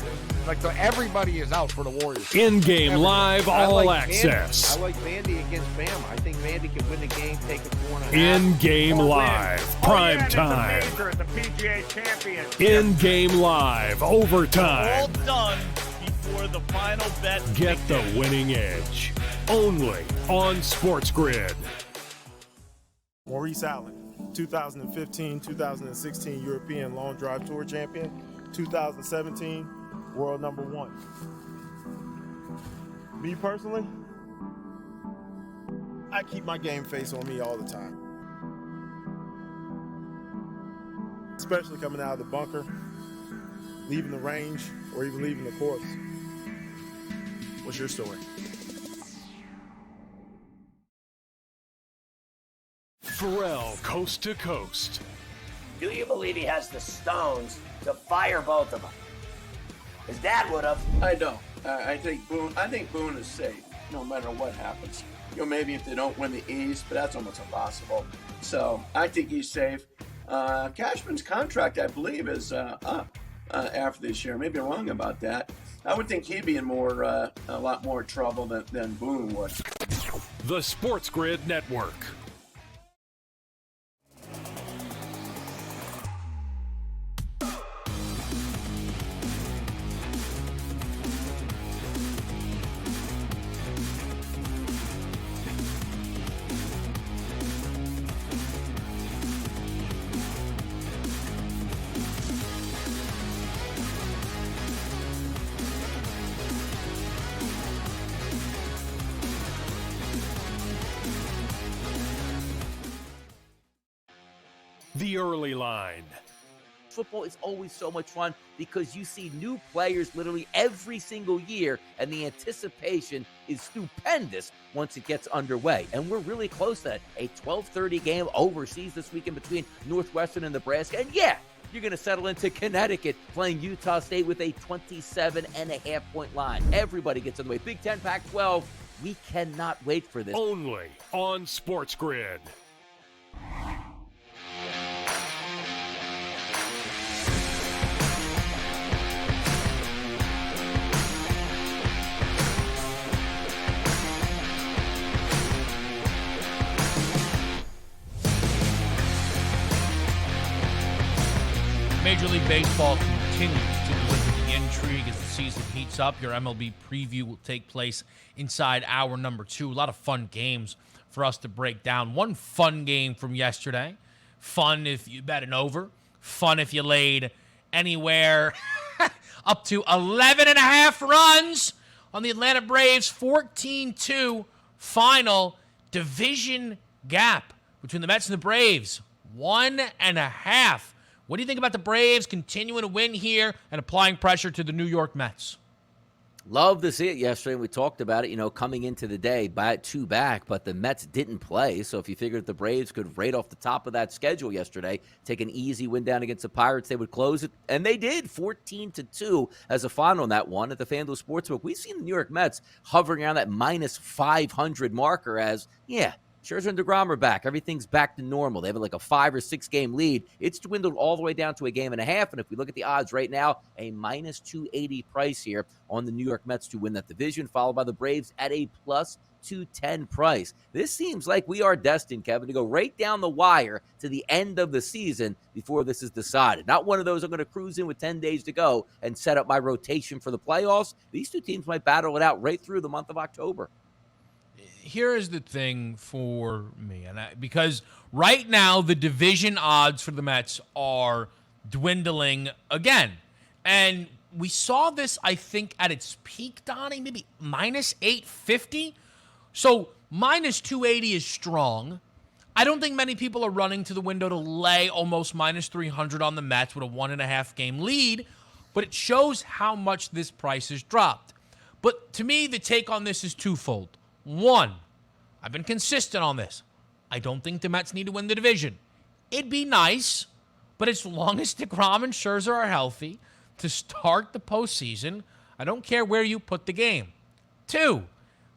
everybody is out for the Warriors. In-game live all I access. like Vandy against Bama. I think Vandy can win the game, take it 4.5. In-game live, prime time. the PGA champion. In-game live, All overtime. done before the final bet. Get the winning edge. Only on Sports Grid. Maurice Allen, 2015-2016 European Long Drive Tour champion, 2017 world number 1. Me personally, I keep my game face on me all the time. Especially coming out of the bunker, leaving the range, or even leaving the course. What's your story? Pharrell coast to coast. Do you believe he has the stones to fire both of them? His dad would have. I don't. I think Boone is safe no matter what happens. Maybe if they don't win the East, but that's almost impossible. So I think he's safe. Cashman's contract, I believe, is up after this year. Maybe I'm wrong about that. I would think he'd be in a lot more trouble than Boone would. The Sports Grid Network. The early line. Football is always so much fun because you see new players literally every single year, and the anticipation is stupendous once it gets underway. And we're really close to that. A 12:30 game overseas this weekend between Northwestern and Nebraska. And yeah, you're going to settle into Connecticut playing Utah State with a 27.5-point line. Everybody gets in the way. Big Ten, Pac-12. We cannot wait for this. Only on Sports Grid. Major League Baseball continues to deliver the intrigue as the season heats up. Your MLB preview will take place inside hour number 2. A lot of fun games for us to break down. One fun game from yesterday. Fun if you bet an over. Fun if you laid anywhere up to 11.5 runs on the Atlanta Braves. 14-2 final division gap between the Mets and the Braves. 1.5. What do you think about the Braves continuing to win here and applying pressure to the New York Mets? Love to see it yesterday. We talked about it, coming into the day, two back, but the Mets didn't play. So if you figured the Braves could, right off the top of that schedule yesterday, take an easy win down against the Pirates, they would close it. And they did, 14-2 as a final on that one at the FanDuel Sportsbook. We've seen the New York Mets hovering around that minus 500 marker as, Scherzer and DeGrom are back. Everything's back to normal. They have like a 5 or 6 game lead. It's dwindled all the way down to a game and a half. And if we look at the odds right now, a minus 280 price here on the New York Mets to win that division, followed by the Braves at a plus 210 price. This seems like we are destined, Kevin, to go right down the wire to the end of the season before this is decided. Not one of those I'm going to cruise in with 10 days to go and set up my rotation for the playoffs. These two teams might battle it out right through the month of October. Here is the thing for me, because right now the division odds for the Mets are dwindling again. And we saw this, I think, at its peak, Donnie, maybe minus 850. So minus 280 is strong. I don't think many people are running to the window to lay almost minus 300 on the Mets with a 1.5 game lead, but it shows how much this price has dropped. But to me, the take on this is twofold. One, I've been consistent on this. I don't think the Mets need to win the division. It'd be nice, but as long as DeGrom and Scherzer are healthy to start the postseason, I don't care where you put the game. Two,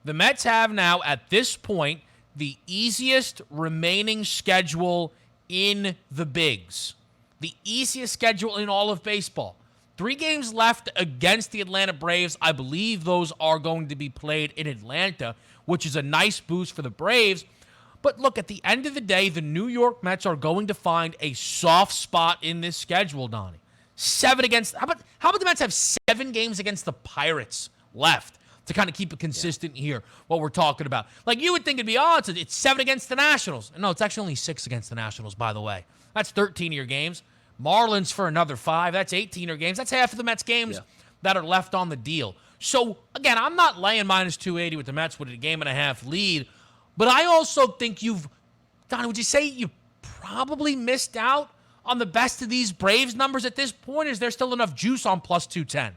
the Mets have now, at this point, the easiest remaining schedule in the bigs. The easiest schedule in all of baseball. 3 games left against the Atlanta Braves. I believe those are going to be played in Atlanta, which is a nice boost for the Braves. But look, at the end of the day, the New York Mets are going to find a soft spot in this schedule, Donnie. 7 against... How about the Mets have 7 games against the Pirates left to kind of keep it consistent here, what we're talking about? Like, you would think it'd be, it's 7 against the Nationals. No, it's actually only 6 against the Nationals, by the way. That's 13-year games. Marlins for another 5. That's 18-year games. That's half of the Mets games that are left on the deal. So, again, I'm not laying minus 280 with the Mets with a 1.5 lead, but I also think Donnie, would you say you probably missed out on the best of these Braves numbers at this point? Is there still enough juice on plus 210?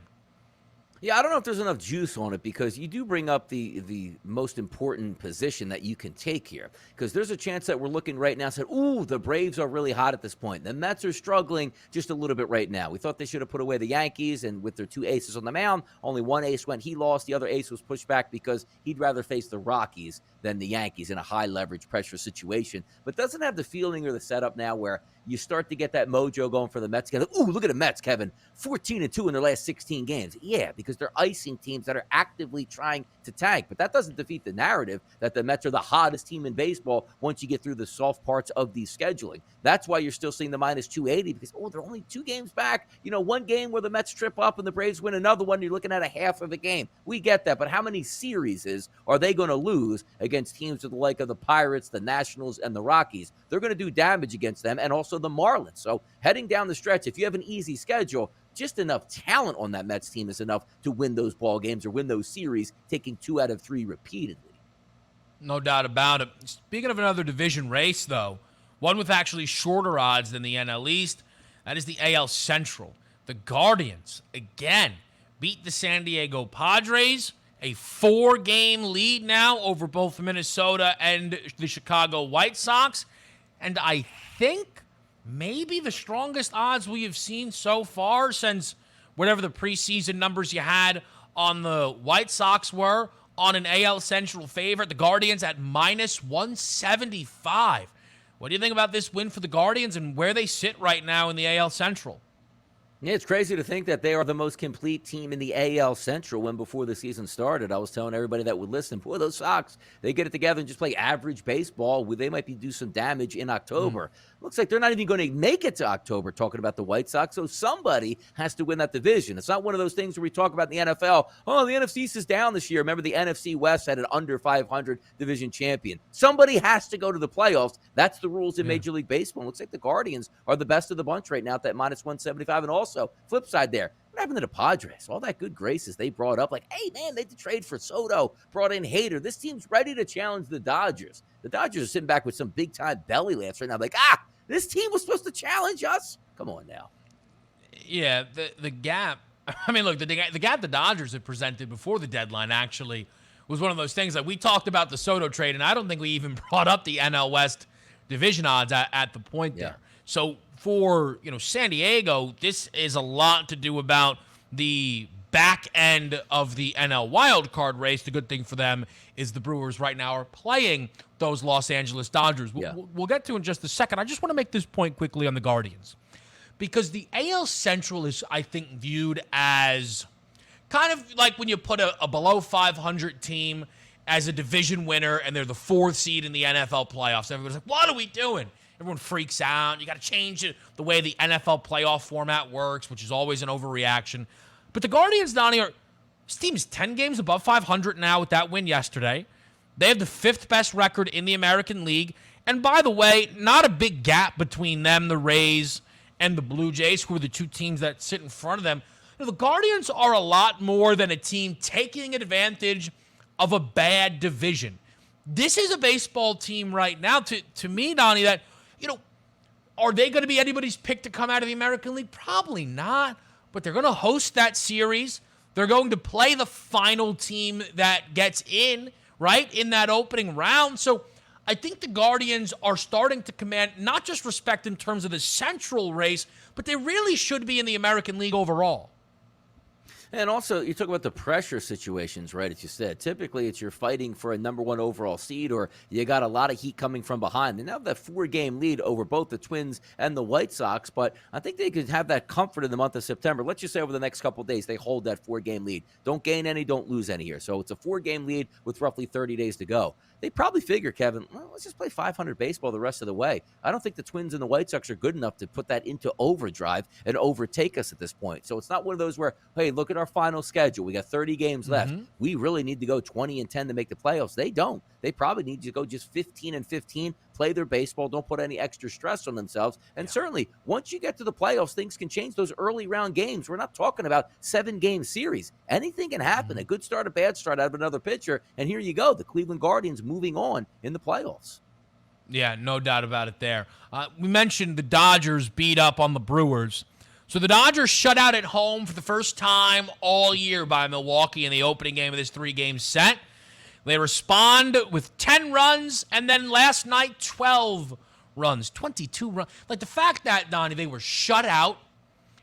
Yeah, I don't know if there's enough juice on it because you do bring up the most important position that you can take here. Because there's a chance that we're looking right now and said, ooh, the Braves are really hot at this point. The Mets are struggling just a little bit right now. We thought they should have put away the Yankees, and with their 2 aces on the mound, only 1 ace went. He lost. The other ace was pushed back because he'd rather face the Rockies than the Yankees in a high leverage pressure situation. But doesn't have the feeling or the setup now where you start to get that mojo going for the Mets. Ooh, look at the Mets, Kevin. 14-2 in their last 16 games. Yeah, because they're icing teams that are actively trying to tank. But that doesn't defeat the narrative that the Mets are the hottest team in baseball once you get through the soft parts of the scheduling. That's why you're still seeing the minus 280 because, they're only 2 games back. 1 game where the Mets trip up and the Braves win another one, you're looking at a half of a game. We get that, but how many series are they going to lose against teams with the like of the Pirates, the Nationals, and the Rockies? They're going to do damage against them and also the Marlins. So heading down the stretch, if you have an easy schedule, just enough talent on that Mets team is enough to win those ball games or win those series, taking 2 out of 3 repeatedly. No doubt about it. Speaking of another division race, though, one with actually shorter odds than the NL East, that is the AL Central. The Guardians, again, beat the San Diego Padres, a 4-game lead now over both Minnesota and the Chicago White Sox. And I think maybe the strongest odds we have seen so far since whatever the preseason numbers you had on the White Sox were on an AL Central favorite. The Guardians at minus 175. What do you think about this win for the Guardians and where they sit right now in the AL Central? Yeah, it's crazy to think that they are the most complete team in the AL Central when before the season started. I was telling everybody that would listen, boy, those Sox, they get it together and just play average baseball. They might do some damage in October. Looks like they're not even going to make it to October talking about the White Sox, so somebody has to win that division. It's not one of those things where we talk about in the NFL, the NFC East is down this year. Remember, the NFC West had an under 500 division champion. Somebody has to go to the playoffs. That's the rules in Major League Baseball. It looks like the Guardians are the best of the bunch right now at that minus 175, and also, flip side there, what happened to the Padres? All that good graces they brought up, like, hey, man, they did trade for Soto, brought in Hader. This team's ready to challenge the Dodgers. The Dodgers are sitting back with some big-time belly laughs right now, like, this team was supposed to challenge us? Come on now. Yeah, the gap, I mean, look, the gap the Dodgers had presented before the deadline actually was one of those things that we talked about the Soto trade, and I don't think we even brought up the NL West division odds at the point there. So for, San Diego, this is a lot to do about the back end of the NL wild card race. The good thing for them is the Brewers right now are playing those Los Angeles Dodgers. We'll get to in just a second. I just want to make this point quickly on the Guardians because the AL Central is, I think, viewed as kind of like when you put a below 500 team as a division winner and they're the 4th seed in the NFL playoffs. Everybody's like, what are we doing? Everyone freaks out. You got to change the way the NFL playoff format works, which is always an overreaction. But the Guardians, Donnie, this team's 10 games above 500 now with that win yesterday. They have the 5th best record in the American League. And by the way, not a big gap between them, the Rays, and the Blue Jays, who are the 2 teams that sit in front of them. The Guardians are a lot more than a team taking advantage of a bad division. This is a baseball team right now, to me, Donnie, that, are they going to be anybody's pick to come out of the American League? Probably not, but they're going to host that series. They're going to play the final team that gets in, right, in that opening round. So I think the Guardians are starting to command not just respect in terms of the Central race, but they really should be in the American League overall. And also, you talk about the pressure situations, right, as you said. Typically, it's you're fighting for a number 1 overall seed, or you got a lot of heat coming from behind. They now have that 4-game lead over both the Twins and the White Sox, but I think they could have that comfort in the month of September. Let's just say over the next couple of days, they hold that 4-game lead. Don't gain any, don't lose any here. So it's a 4-game lead with roughly 30 days to go. They probably figure, Kevin, well, let's just play 500 baseball the rest of the way. I don't think the Twins and the White Sox are good enough to put that into overdrive and overtake us at this point. So it's not one of those where, hey, look at our final schedule. We got 30 games left. We really need to go 20-10 to make the playoffs. They don't. They probably need to go just 15-15, play their baseball, don't put any extra stress on themselves. And certainly, once you get to the playoffs, things can change. Those early round games, we're not talking about 7-game series. Anything can happen. A good start, a bad start out of another pitcher. And here you go, the Cleveland Guardians moving on in the playoffs. Yeah, no doubt about it there. We mentioned the Dodgers beat up on the Brewers. So the Dodgers shut out at home for the first time all year by Milwaukee in the opening game of this 3-game set. They respond with 10 runs, and then last night, 12 runs, 22 runs. Like the fact that, Donnie, they were shut out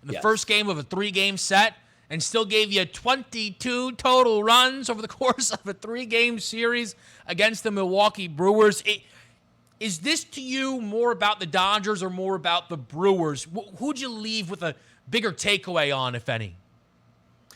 in the first game of a 3-game set and still gave you 22 total runs over the course of a 3-game series against the Milwaukee Brewers. Is this to you more about the Dodgers or more about the Brewers? Who'd you leave with a bigger takeaway on, if any?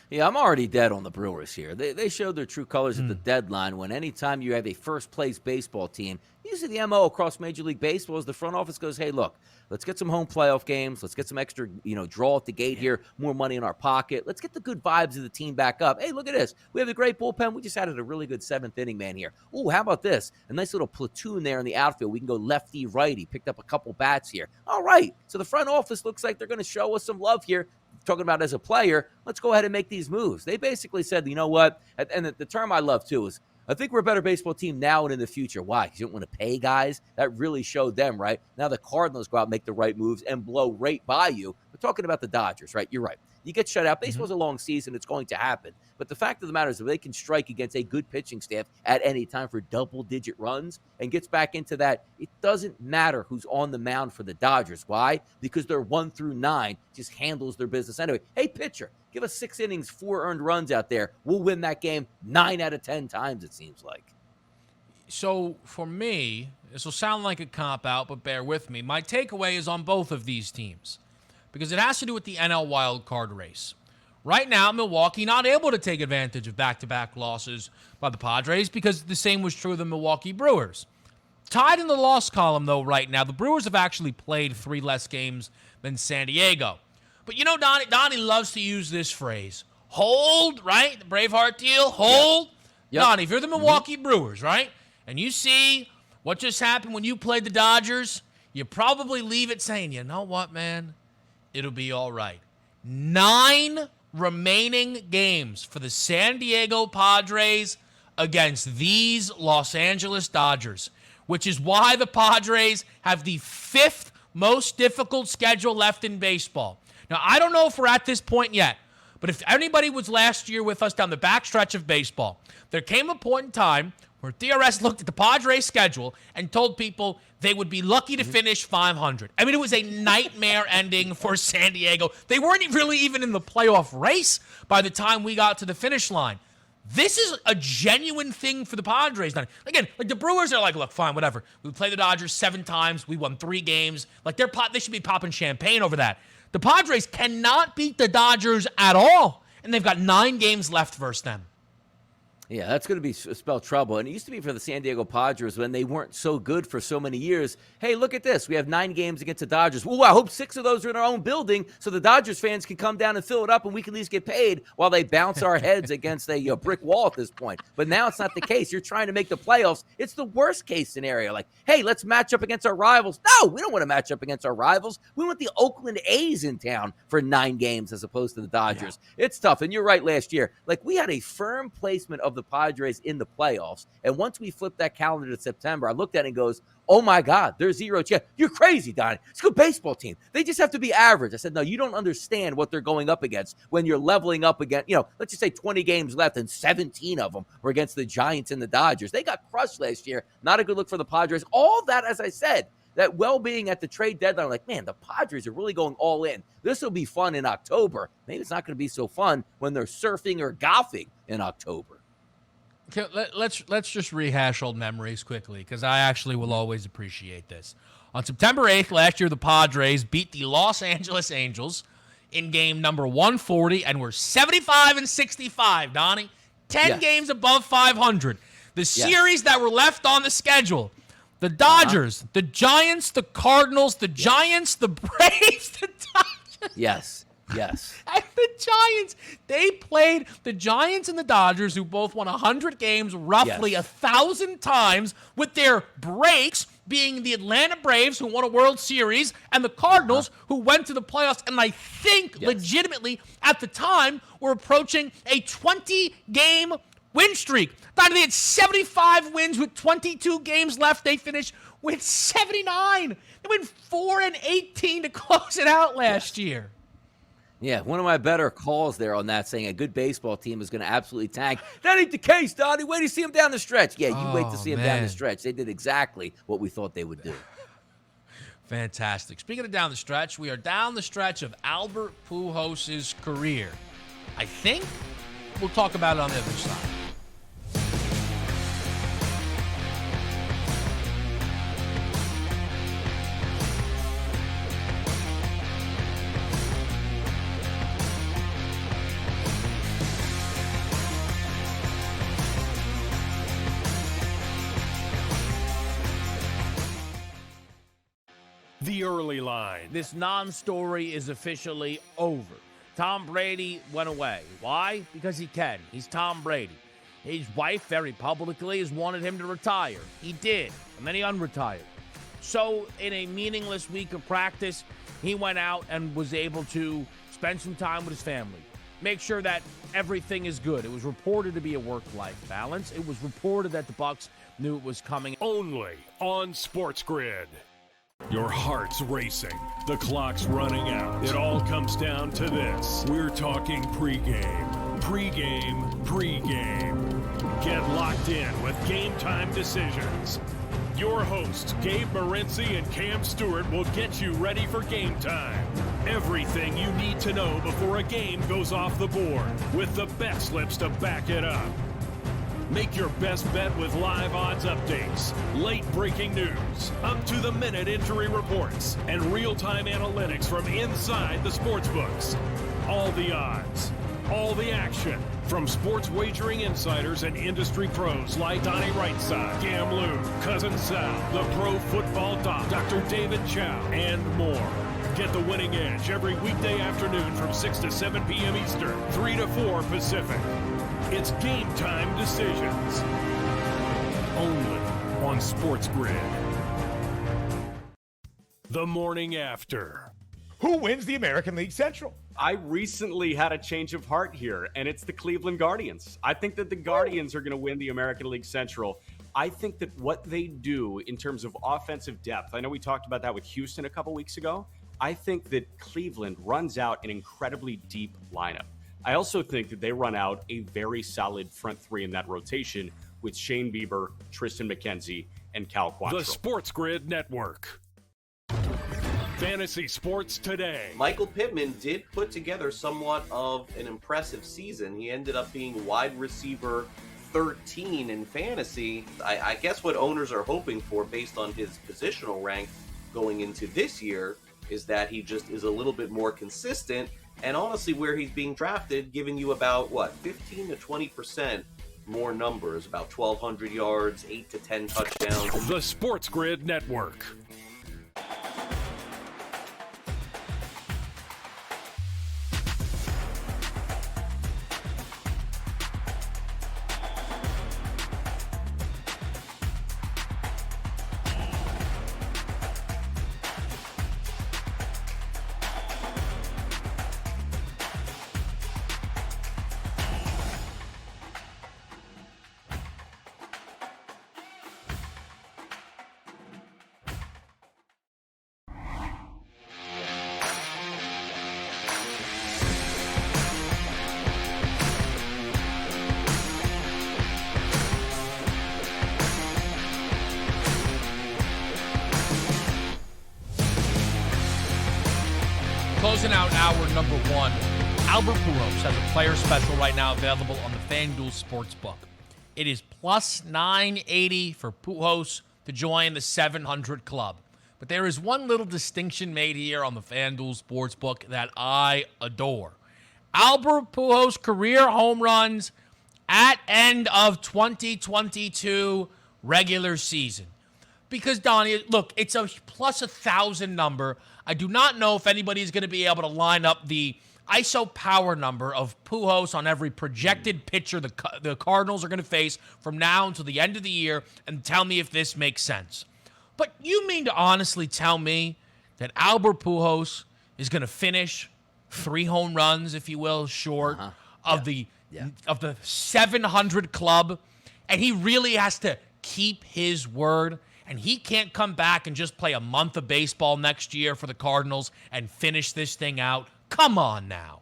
Yeah, I'm already dead on the Brewers here. They showed their true colors at the deadline when anytime you have a first-place baseball team, usually the MO across Major League Baseball is the front office goes, hey, look, let's get some home playoff games. Let's get some extra, draw at the gate here, more money in our pocket. Let's get the good vibes of the team back up. Hey, look at this. We have a great bullpen. We just added a really good 7th inning man here. Ooh, how about this? A nice little platoon there in the outfield. We can go lefty, righty. Picked up a couple bats here. All right. So the front office looks like they're going to show us some love here. Talking about as a player, let's go ahead and make these moves. They basically said, you know what? And the term I love, too, is I think we're a better baseball team now and in the future. Why? Because you don't want to pay guys. That really showed them, right? Now the Cardinals go out and make the right moves and blow right by you. We're talking about the Dodgers, right? You're right. You get shut out. Baseball's a long season. It's going to happen. But the fact of the matter is, if they can strike against a good pitching staff at any time for double-digit runs and gets back into that, it doesn't matter who's on the mound for the Dodgers. Why? Because they're 1 through 9, just handles their business anyway. Hey, pitcher, give us 6 innings, 4 earned runs out there. We'll win that game 9 out of 10 times, it seems like. So for me, this will sound like a cop-out, but bear with me. My takeaway is on both of these teams because it has to do with the NL wild card race. Right now, Milwaukee not able to take advantage of back-to-back losses by the Padres because the same was true of the Milwaukee Brewers. Tied in the loss column, though, right now, the Brewers have actually played 3 less games than San Diego. But Donnie loves to use this phrase. Hold, right? The Braveheart deal, hold. Yep. Donnie, if you're the Milwaukee Brewers, right, and you see what just happened when you played the Dodgers, you probably leave it saying, you know what, man? It'll be all right. 9 remaining games for the San Diego Padres against these Los Angeles Dodgers, which is why the Padres have the 5th most difficult schedule left in baseball. Now, I don't know if we're at this point yet, but if anybody was last year with us down the backstretch of baseball, there came a point in time where DRS looked at the Padres schedule and told people they would be lucky to finish 500. I mean, it was a nightmare ending for San Diego. They weren't really even in the playoff race by the time we got to the finish line. This is a genuine thing for the Padres. Again, like the Brewers are like, look, fine, whatever. We played the Dodgers 7 times. We won 3 games. Like they should be popping champagne over that. The Padres cannot beat the Dodgers at all, and they've got 9 games left versus them. Yeah, that's going to spell trouble. And it used to be for the San Diego Padres when they weren't so good for so many years. Hey, look at this. We have 9 games against the Dodgers. Ooh, I hope 6 of those are in our own building so the Dodgers fans can come down and fill it up and we can at least get paid while they bounce our heads against a brick wall at this point. But now it's not the case. You're trying to make the playoffs. It's the worst case scenario. Like, hey, let's match up against our rivals. No, we don't want to match up against our rivals. We want the Oakland A's in town for 9 games as opposed to the Dodgers. Yeah. It's tough. And you're right, last year. Like, we had a firm placement of the Padres in the playoffs. And once we flip that calendar to September, I looked at it and goes, oh my God, there's 0 chance. You're crazy, Donnie. It's a good baseball team. They just have to be average. I said, no, you don't understand what they're going up against when you're leveling up against, let's just say 20 games left and 17 of them were against the Giants and the Dodgers. They got crushed last year. Not a good look for the Padres. All that, as I said, that well-being at the trade deadline, like, man, the Padres are really going all in. This will be fun in October. Maybe it's not going to be so fun when they're surfing or golfing in October. Okay, let's just rehash old memories quickly, because I actually will always appreciate this. On September 8th last year, the Padres beat the Los Angeles Angels in game number 140 and were 75-65, Donnie. 10 games above 500. The series that were left on the schedule, the Dodgers, the Giants, the Cardinals, the Giants, the Braves, the Dodgers. Yes. And the Giants, they played the Giants and the Dodgers, who both won 100 games roughly 1,000 times, with their breaks being the Atlanta Braves, who won a World Series, and the Cardinals, who went to the playoffs, and I think legitimately at the time were approaching a 20-game win streak. They had 75 wins with 22 games left. They finished with 79. They went 4-18 to close it out last year. Yeah, one of my better calls there on that, saying a good baseball team is going to absolutely tank. That ain't the case, Donnie. Wait to see them down the stretch. Yeah, you wait to see them down the stretch. They did exactly what we thought they would do. Fantastic. Speaking of down the stretch, we are down the stretch of Albert Pujols' career. I think we'll talk about it on the other side. The early line. This non-story is officially over. Tom Brady went away. Why? Because he can. He's Tom Brady. His wife very publicly has wanted him to retire. He did, and then he unretired. So in a meaningless week of practice, he went out and was able to spend some time with his family. Make sure that everything is good. It was reported to be a work-life balance. It was reported that the Bucs knew it was coming. Only on Sports Grid. Your heart's racing. The clock's running out. It all comes down to this. We're talking pregame. Pregame. Get locked in with Game Time Decisions. Your hosts, Gabe Morency and Cam Stewart, will get you ready for game time. Everything you need to know before a game goes off the board, with the bet slips to back it up. Make your best bet with live odds updates, late breaking news, up-to-the-minute injury reports, and real-time analytics from inside the sportsbooks. All the odds, all the action, from sports wagering insiders and industry pros like Donnie Rightside, Cam Lou, Cousin Sal, the Pro Football Doc, Dr. David Chow, and more. Get the winning edge every weekday afternoon from 6 to 7 p.m. Eastern, 3 to 4 Pacific. It's Game Time Decisions. Only on Sports Grid. The morning after. Who wins the American League Central? I recently had a change of heart here, and it's the Cleveland Guardians. I think that the Guardians are going to win the American League Central. I think that what they do in terms of offensive depth, I know we talked about that with Houston a couple weeks ago. I think that Cleveland runs out an incredibly deep lineup. I also think that they run out a very solid front three in that rotation with Shane Bieber, Tristan McKenzie, and Cal Quantrill. The Sports Grid Network. Fantasy Sports Today. Michael Pittman did put together somewhat of an impressive season. He ended up being wide receiver 13 in fantasy. I guess what owners are hoping for based on his positional rank going into this year is that he just is a little bit more consistent. And honestly, where he's being drafted, giving you about, 15 to 20% more numbers, about 1,200 yards, 8 to 10 touchdowns. The Sports Grid Network. closing out hour number 1. Albert Pujols has a player special right now available on the FanDuel Sportsbook. It is plus 980 for Pujols to join the 700 club. But there is one little distinction made here on the FanDuel Sportsbook that I adore. Albert Pujols' career home runs at end of 2022 regular season. Because, Donnie, look, it's a plus 1,000 number. I do not know if anybody's going to be able to line up the ISO power number of Pujols on every projected pitcher the Cardinals are going to face from now until the end of the year, and tell me if this makes sense. But you mean to honestly tell me that Albert Pujols is going to finish 3 home runs, if you will, short of the 700 club, and he really has to keep his word, and he can't come back and just play a month of baseball next year for the Cardinals and finish this thing out? Come on now.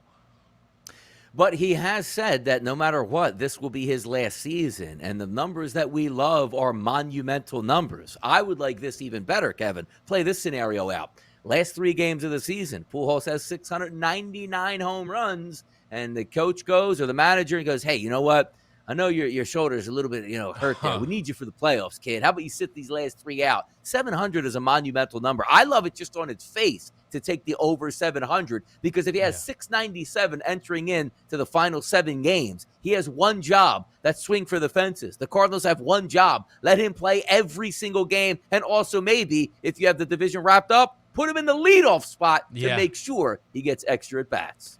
But he has said that no matter what, this will be his last season, and the numbers that we love are monumental numbers. I would like this even better, Kevin. Play this scenario out. Last 3 games of the season, Pujols has 699 home runs, and the coach goes, or the manager, and goes, hey, you know what? I know your shoulder's a little bit, hurt there. We need you for the playoffs, kid. How about you sit these last 3 out? 700 is a monumental number. I love it just on its face to take the over 700, because if he has 697 entering in to the final 7 games, he has one job. That's swing for the fences. The Cardinals have one job. Let him play every single game, and also maybe, if you have the division wrapped up, put him in the leadoff spot to make sure he gets extra at-bats.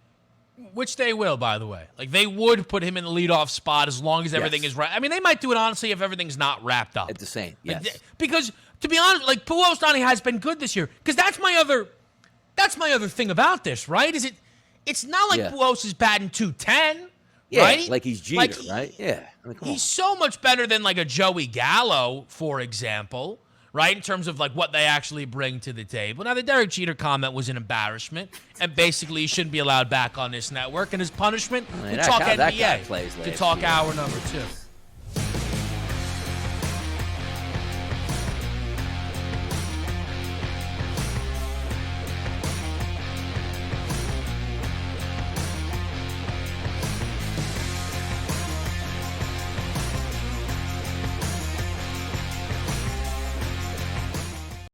Which they will, by the way. Like, they would put him in the leadoff spot as long as everything is right. I mean, they might do it, honestly, if everything's not wrapped up. It's the same, yes. Because, to be honest, like, Pujols, Donnie, has been good this year. Because that's my other thing about this, right? It's not like Pujols is batting .210, right? Like he's Jeter, right? Yeah. I mean, he's so much better than, like, a Joey Gallo, for example, right, in terms of, like, what they actually bring to the table. Now, the Derek Jeter comment was an embarrassment, and basically he shouldn't be allowed back on this network. And his punishment, to talk NBA, to talk hour number 2.